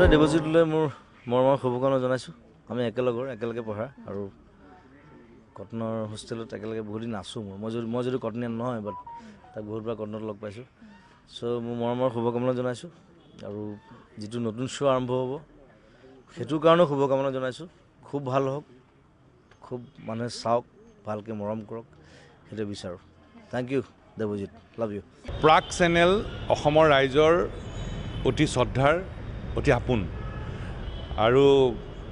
প্ৰথমতে দেৱজিতলৈ মোৰ মৰমৰ শুভকামনা জনাইছোঁ। আমি একেলগে পঢ়া আৰু কটনৰ হোষ্টেলত একেলগে বহুত দিন আছোঁ। মই যদি কটনিয়ান নহয়, বাট তাক বহুতবাৰ কটনত লগ পাইছোঁ। চ' মোৰ মৰমৰ শুভকামনা জনাইছোঁ আৰু যিটো নতুন শ্ব' আৰম্ভ হ'ব সেইটোৰ কাৰণেও শুভকামনা জনাইছোঁ। খুব ভাল হওক, খুব মানুহে চাওক, ভালকৈ মৰম কৰক, সেইটো বিচাৰোঁ। Thank you Debajit, love you. Prag channel অসমৰ ৰাইজৰ অতি শ্ৰদ্ধাৰ, অতি আপোন আৰু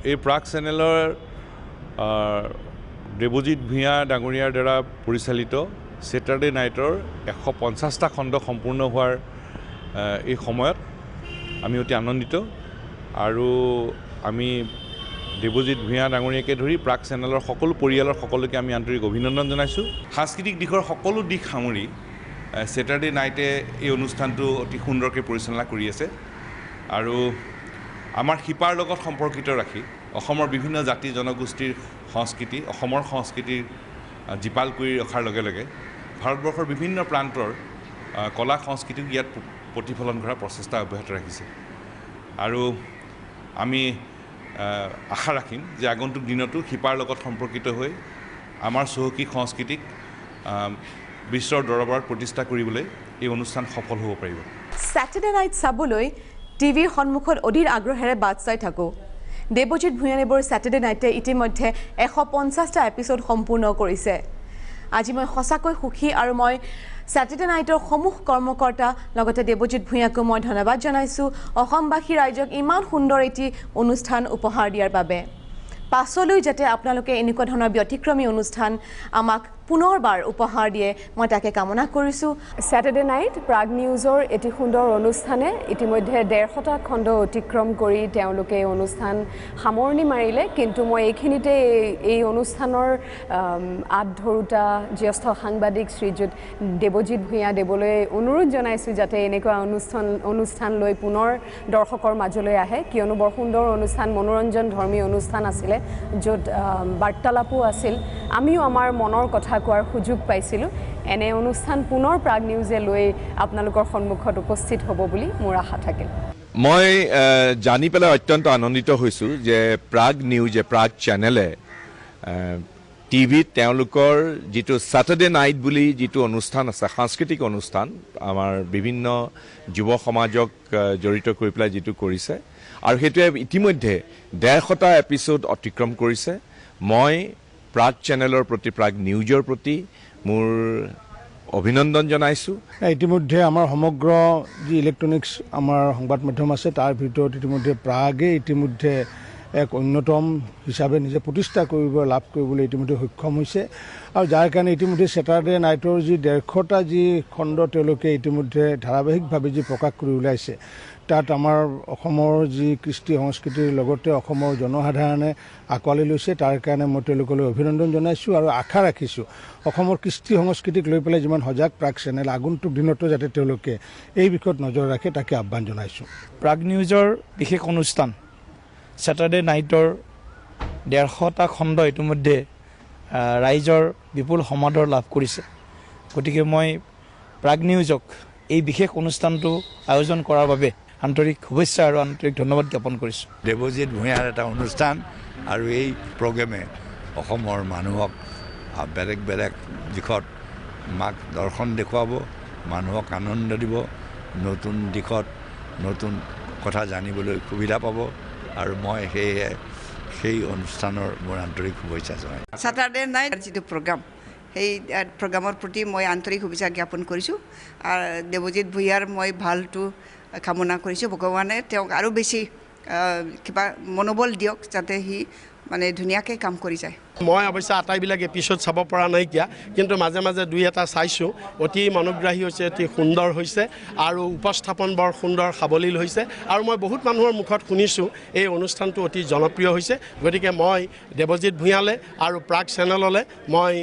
এই প্ৰাগ চেনেলৰ দেৱজিত ভূঞা ডাঙৰীয়াৰ দ্বাৰা পৰিচালিত ছেটাৰডে নাইটৰ 150টা খণ্ড সম্পূৰ্ণ হোৱাৰ এই সময়ত আমি অতি আনন্দিত আৰু আমি দেৱজিত ভূঞা ডাঙৰীয়াকে ধৰি প্ৰাগ চেনেলৰ সকলো পৰিয়ালৰ সকলোকে আমি আন্তৰিক অভিনন্দন জনাইছোঁ। সাংস্কৃতিক দিশৰ সকলো দিশ সামৰি ছেটাৰডে নাইটে এই অনুষ্ঠানটো অতি সুন্দৰকৈ পৰিচালনা কৰি আছে আৰু আমাৰ শিপাৰ লগত সম্পৰ্কিত ৰাখি অসমৰ বিভিন্ন জাতি জনগোষ্ঠীৰ সংস্কৃতি, অসমৰ সংস্কৃতিৰ জীপাল কৰি ৰখাৰ লগে লগে ভাৰতবৰ্ষৰ বিভিন্ন প্ৰান্তৰ কলা সংস্কৃতিক ইয়াত প্ৰতিফলন কৰাৰ প্ৰচেষ্টা অব্যাহত ৰাখিছে আৰু আমি আশা ৰাখিম যে আগন্তুক দিনতো শিপাৰ লগত সম্পৰ্কিত হৈ আমাৰ চহকী সংস্কৃতিক বিশ্বৰ দৰবাৰত প্ৰতিষ্ঠা কৰিবলৈ এই অনুষ্ঠান সফল হ'ব পাৰিব। ছেটাৰডে নাইট চাবলৈ টিভিৰ সন্মুখত অধীৰ আগ্ৰহেৰে বাট চাই থাকোঁ। দেৱজিত ভূঞাদেৱৰ ছেটাৰডে নাইটে ইতিমধ্যে 150টা এপিছড সম্পূৰ্ণ কৰিছে। আজি মই সঁচাকৈ সুখী আৰু মই ছেটাৰডে নাইটৰ সমূহ কৰ্মকৰ্তা লগতে দেৱজিত ভূঞাকো মই ধন্যবাদ জনাইছোঁ অসমবাসী ৰাইজক ইমান সুন্দৰ এটি অনুষ্ঠান উপহাৰ দিয়াৰ বাবে। পাছলৈ যাতে আপোনালোকে এনেকুৱা ধৰণৰ ব্যতিক্ৰমী অনুষ্ঠান আমাক পুনৰবাৰ উপহাৰ দিয়ে, মই তাকে কামনা কৰিছোঁ। ছেটাৰডে নাইট প্ৰাগ নিউজৰ এটি সুন্দৰ অনুষ্ঠানে ইতিমধ্যে 150টা খণ্ড অতিক্ৰম কৰি তেওঁলোকে এই অনুষ্ঠান সামৰণি মাৰিলে, কিন্তু মই এইখিনিতে এই অনুষ্ঠানৰ আঁত ধৰোঁতা জ্যেষ্ঠ সাংবাদিক শ্ৰীযুত দেৱজিত ভূঞা দেৱলৈ অনুৰোধ জনাইছোঁ যাতে এনেকুৱা অনুষ্ঠান লৈ পুনৰ দৰ্শকৰ মাজলৈ আহে, কিয়নো বৰ সুন্দৰ অনুষ্ঠান, মনোৰঞ্জন ধৰ্মী অনুষ্ঠান আছিলে, য'ত বাৰ্তালাপো আছিল, আমিও আমাৰ মনৰ কথা কোৱাৰ সুযোগ পাইছিলোঁ। এনে অনুষ্ঠান পুনৰ প্ৰাগ নিউজে লৈ আপোনালোকৰ সন্মুখত উপস্থিত হ'ব বুলি মোৰ আশা থাকিল। মই জানি পেলাই অত্যন্ত আনন্দিত হৈছোঁ যে প্ৰাগ নিউজে, প্ৰাগ চেনেলে টিভিত তেওঁলোকৰ যিটো ছেটাৰডে নাইট বুলি যিটো অনুষ্ঠান আছে, সাংস্কৃতিক অনুষ্ঠান, আমাৰ বিভিন্ন যুৱ সমাজক জড়িত কৰি পেলাই যিটো কৰিছে আৰু সেইটোৱে ইতিমধ্যে 150টা এপিছড অতিক্ৰম কৰিছে। মই প্ৰাগ চেনেলৰ প্ৰতি, প্ৰাগ নিউজৰ প্ৰতি মোৰ অভিনন্দন জনাইছোঁ। ইতিমধ্যে আমাৰ সমগ্ৰ যি ইলেক্ট্ৰনিক্স আমাৰ সংবাদ মাধ্যম আছে তাৰ ভিতৰত ইতিমধ্যে প্ৰাগে ইতিমধ্যে এক অন্যতম হিচাপে নিজে প্ৰতিষ্ঠা লাভ কৰিবলৈ ইতিমধ্যে সক্ষম হৈছে আৰু যাৰ কাৰণে ইতিমধ্যে ছেটাৰডে নাইটৰ যি 150টা যি খণ্ড তেওঁলোকে ইতিমধ্যে ধাৰাবাহিকভাৱে যি প্ৰকাশ কৰি ওলাইছে, তাত আমাৰ অসমৰ যি কৃষ্টি সংস্কৃতিৰ লগতে অসমৰ জনসাধাৰণে আঁকোৱালি লৈছে, তাৰ কাৰণে মই তেওঁলোকলৈ অভিনন্দন জনাইছোঁ আৰু আশা ৰাখিছোঁ অসমৰ কৃষ্টি সংস্কৃতিক লৈ পেলাই যিমান সজাগ প্ৰাগ চেনেল আগন্তুক দিনতো যাতে তেওঁলোকে এই বিষয়ত নজৰ ৰাখে তাকে আহ্বান জনাইছোঁ। প্ৰাগ নিউজৰ বিশেষ অনুষ্ঠান ছেটাৰডে নাইটৰ 150টা খণ্ড ইতিমধ্যে ৰাইজৰ বিপুল সমাদৰ লাভ কৰিছে, গতিকে মই প্ৰাগ নিউজক এই বিশেষ অনুষ্ঠানটো আয়োজন কৰাৰ বাবে আন্তৰিক শুভেচ্ছা আৰু আন্তৰিক ধন্যবাদ জ্ঞাপন কৰিছোঁ। দেৱজিত ভূঞাৰ এটা অনুষ্ঠান আৰু এই প্ৰগ্ৰেমে অসমৰ মানুহক বেলেগ বেলেগ দিশত মাক দৰ্শন দেখুৱাব, মানুহক আনন্দ দিব, নতুন দিশত নতুন কথা জানিবলৈ সুবিধা পাব আৰু মই সেই অনুষ্ঠানৰ মোৰ আন্তৰিক শুভেচ্ছা জনাই। ছেটাৰডে নাইট যিটো প্ৰগ্ৰাম, সেই প্ৰগ্ৰামৰ প্ৰতি মই আন্তৰিক শুভেচ্ছা জ্ঞাপন কৰিছোঁ আৰু দেৱজিত ভূঞাৰ মই ভালটো কামনা কৰিছোঁ। ভগৱানে তেওঁক আৰু বেছি কিবা মনোবল দিয়ক যাতে সি মানে ধুনীয়াকৈ কাম কৰি যায়। মই অৱশ্যে আটাইবিলাক এপিছড চাব পৰা নাইকিয়া, কিন্তু মাজে মাজে দুই এটা চাইছোঁ। অতি মনোগ্ৰাহী হৈছে, অতি সুন্দৰ হৈছে আৰু উপস্থাপন বৰ সুন্দৰ সাৱলীল হৈছে আৰু মই বহুত মানুহৰ মুখত শুনিছোঁ এই অনুষ্ঠানটো অতি জনপ্ৰিয় হৈছে। গতিকে মই দেৱজিত ভূঞালৈ আৰু প্ৰাগ চেনেললৈ মই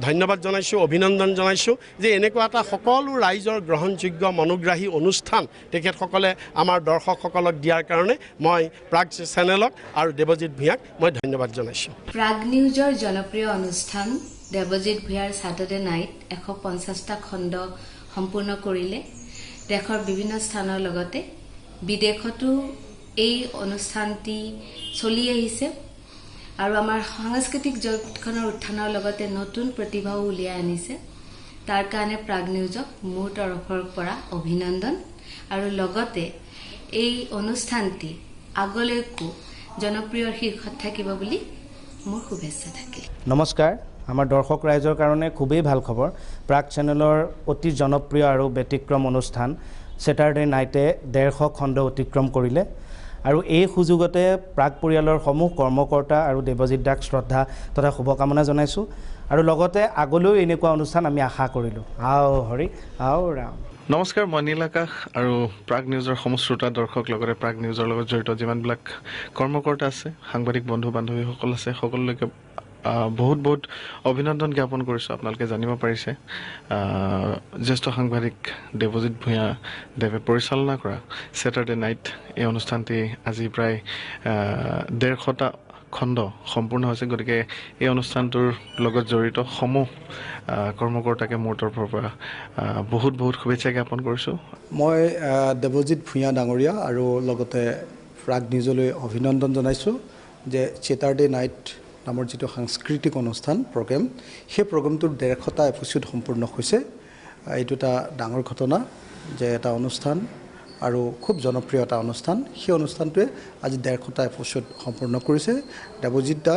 ধন্যবাদ জনাইছোঁ, অভিনন্দন জনাইছোঁ যে এনেকুৱা এটা সকলো ৰাইজৰ গ্ৰহণযোগ্য মনোগ্ৰাহী অনুষ্ঠান তেখেতসকলে আমাৰ দৰ্শকসকলক দিয়াৰ কাৰণে মই প্ৰাগ চেনেলক আৰু দেৱজিত ভূঞাক মই ধন্যবাদ জনাইছোঁ। প্ৰাগ নিউজৰ জনপ্ৰিয় অনুষ্ঠান দেৱজিত ভূঞাৰ ছেটাৰডে নাইট 150টা খণ্ড সম্পূৰ্ণ কৰিলে। দেশৰ বিভিন্ন স্থানৰ লগতে বিদেশতো এই অনুষ্ঠানটি চলি আহিছে আৰু আমাৰ সাংস্কৃতিক জগতখনৰ উত্থানৰ লগতে নতুন প্ৰতিভাও উলিয়াই আনিছে। তাৰ কাৰণে প্ৰাগ নিউজক মোৰ তৰফৰ পৰা অভিনন্দন আৰু লগতে এই অনুষ্ঠানটি আগলৈকো জনপ্ৰিয় শীৰ্ষত থাকিব বুলি মোৰ শুভেচ্ছা থাকিল। নমস্কাৰ, আমাৰ দৰ্শক ৰাইজৰ কাৰণে খুবেই ভাল খবৰ। প্ৰাগ চেনেলৰ অতি জনপ্ৰিয় আৰু ব্যতিক্ৰম অনুষ্ঠান ছেটাৰডে নাইটে 150 খণ্ড অতিক্ৰম কৰিলে আৰু এই সুযোগতে প্ৰাগ পৰিয়ালৰ সমূহ কৰ্মকৰ্তা আৰু দেৱজিৎ দাক শ্ৰদ্ধা তথা শুভকামনা জনাইছোঁ আৰু লগতে আগলৈও এনেকুৱা অনুষ্ঠান আমি আশা কৰিলোঁ। আও হৰি আও ৰাম। নমস্কাৰ, মই নীল আকাশ আৰু প্ৰাগ নিউজৰ সমূহ শ্ৰোতা দৰ্শক লগতে প্ৰাগ নিউজৰ লগত জড়িত যিমানবিলাক কৰ্মকৰ্তা আছে, সাংবাদিক বন্ধু বান্ধৱীসকল আছে, সকলোলৈকে বহুত অভিনন্দন জ্ঞাপন কৰিছোঁ। আপোনালোকে জানিব পাৰিছে জ্যেষ্ঠ সাংবাদিক দেৱজিৎ ভূঞা দেৱে পৰিচালনা কৰা ছেটাৰডে নাইট এই অনুষ্ঠানটি আজি প্ৰায় 150টা খণ্ড সম্পূৰ্ণ হৈছে। গতিকে এই অনুষ্ঠানটোৰ লগত জড়িত সমূহ কৰ্মকৰ্তাকে মোৰ তৰফৰ পৰা বহুত শুভেচ্ছা জ্ঞাপন কৰিছোঁ। মই দেৱজিৎ ভূঞা ডাঙৰীয়া আৰু লগতে প্ৰাগ নিউজলৈ অভিনন্দন জনাইছোঁ যে ছেটাৰডে নাইট নামৰ যিটো সাংস্কৃতিক অনুষ্ঠান প্ৰগ্ৰেম, সেই প্ৰগ্ৰেমটোৰ 150টা এপিছ'ড সম্পূৰ্ণ হৈছে। এইটো এটা ডাঙৰ ঘটনা যে এটা অনুষ্ঠান আৰু খুব জনপ্ৰিয় এটা অনুষ্ঠান, সেই অনুষ্ঠানটোৱে আজি 150টা এপিছ'ড সম্পূৰ্ণ কৰিছে। দেৱজিৎ দা,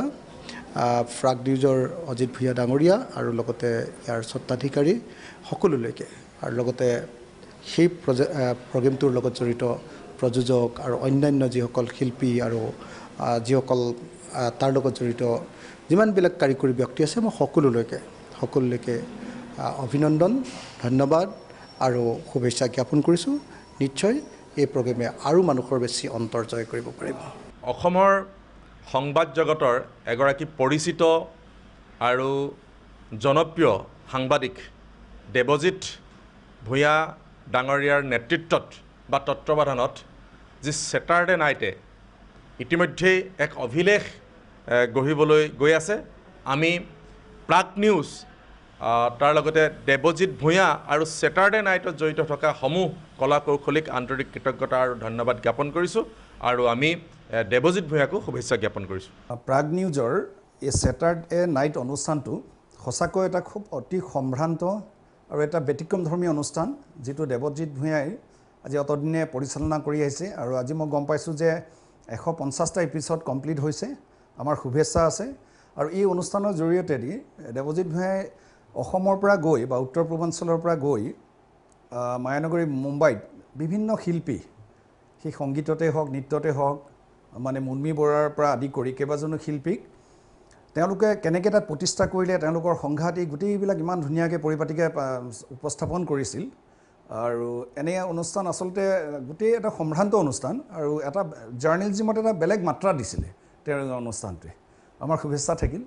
প্ৰাগ নিউজৰ অজিত ভূঞা ডাঙৰীয়া আৰু লগতে ইয়াৰ স্বত্বাধিকাৰী সকলোলৈকে আৰু লগতে সেই প্ৰগ্ৰেমটোৰ লগত জড়িত প্ৰযোজক আৰু অন্যান্য যিসকল শিল্পী আৰু যিসকল তাৰ লগত জড়িত যিমানবিলাক কাৰিকৰী ব্যক্তি আছে, মই সকলোলৈকে অভিনন্দন, ধন্যবাদ আৰু শুভেচ্ছা জ্ঞাপন কৰিছোঁ। নিশ্চয় এই প্ৰগ্ৰেমে আৰু মানুহৰ বেছি অন্তৰ জয় কৰিব পাৰিব। অসমৰ সংবাদ জগতৰ এগৰাকী পৰিচিত আৰু জনপ্ৰিয় সাংবাদিক দেৱজিৎ ভূঞা ডাঙৰীয়াৰ নেতৃত্বত বা তত্ত্বাৱধানত যি ছেটাৰডে নাইটে ইতিমধ্যেই এক অভিলেখ গঢ়িবলৈ গৈ আছে। আমি প্ৰাগ নিউজ তাৰ লগতে দেৱজিৎ ভূঞা আৰু ছেটাৰডে নাইটত জড়িত থকা সমূহ কলা কৌশলীক আন্তৰিক কৃতজ্ঞতা আৰু ধন্যবাদ জ্ঞাপন কৰিছোঁ আৰু আমি দেৱজিৎ ভূঞাকো শুভেচ্ছা জ্ঞাপন কৰিছোঁ। প্ৰাগ নিউজৰ এই ছেটাৰডে নাইট অনুষ্ঠানটো সঁচাকৈ এটা খুব অতি সম্ভ্ৰান্ত আৰু এটা ব্যতিক্ৰমধৰ্মী অনুষ্ঠান, যিটো দেৱজিৎ ভূঞাই আজি অতদিনে পৰিচালনা কৰি আহিছে আৰু আজি মই গম পাইছোঁ যে 150টা এপিছ'ড কমপ্লিট হৈছে। আমাৰ শুভেচ্ছা আছে আৰু এই অনুষ্ঠানৰ জৰিয়তেদি দেৱজিৎ ভূঞাই অসমৰ পৰা গৈ বা উত্তৰ পূৰ্বাঞ্চলৰ পৰা গৈ মায়ানগৰী মুম্বাইত বিভিন্ন শিল্পী, সেই সংগীততে হওক নৃত্যতে হওক, মানে মুন্মী বৰাৰ পৰা আদি কৰি কেইবাজনো শিল্পীক তেওঁলোকে কেনেকৈ তাত প্ৰতিষ্ঠা কৰিলে, তেওঁলোকৰ সংঘাত, এই গোটেইবিলাক ইমান ধুনীয়াকৈ পৰিপাটিকৈ উপস্থাপন কৰিছিল। আৰু এনে অনুষ্ঠান আচলতে গোটেই এটা সম্ভ্ৰান্ত অনুষ্ঠান আৰু এটা জাৰ্নেলিজিমত এটা বেলেগ মাত্ৰা দিছিলে তেওঁৰ অনুষ্ঠানটোৱে। আমাৰ শুভেচ্ছা থাকিল।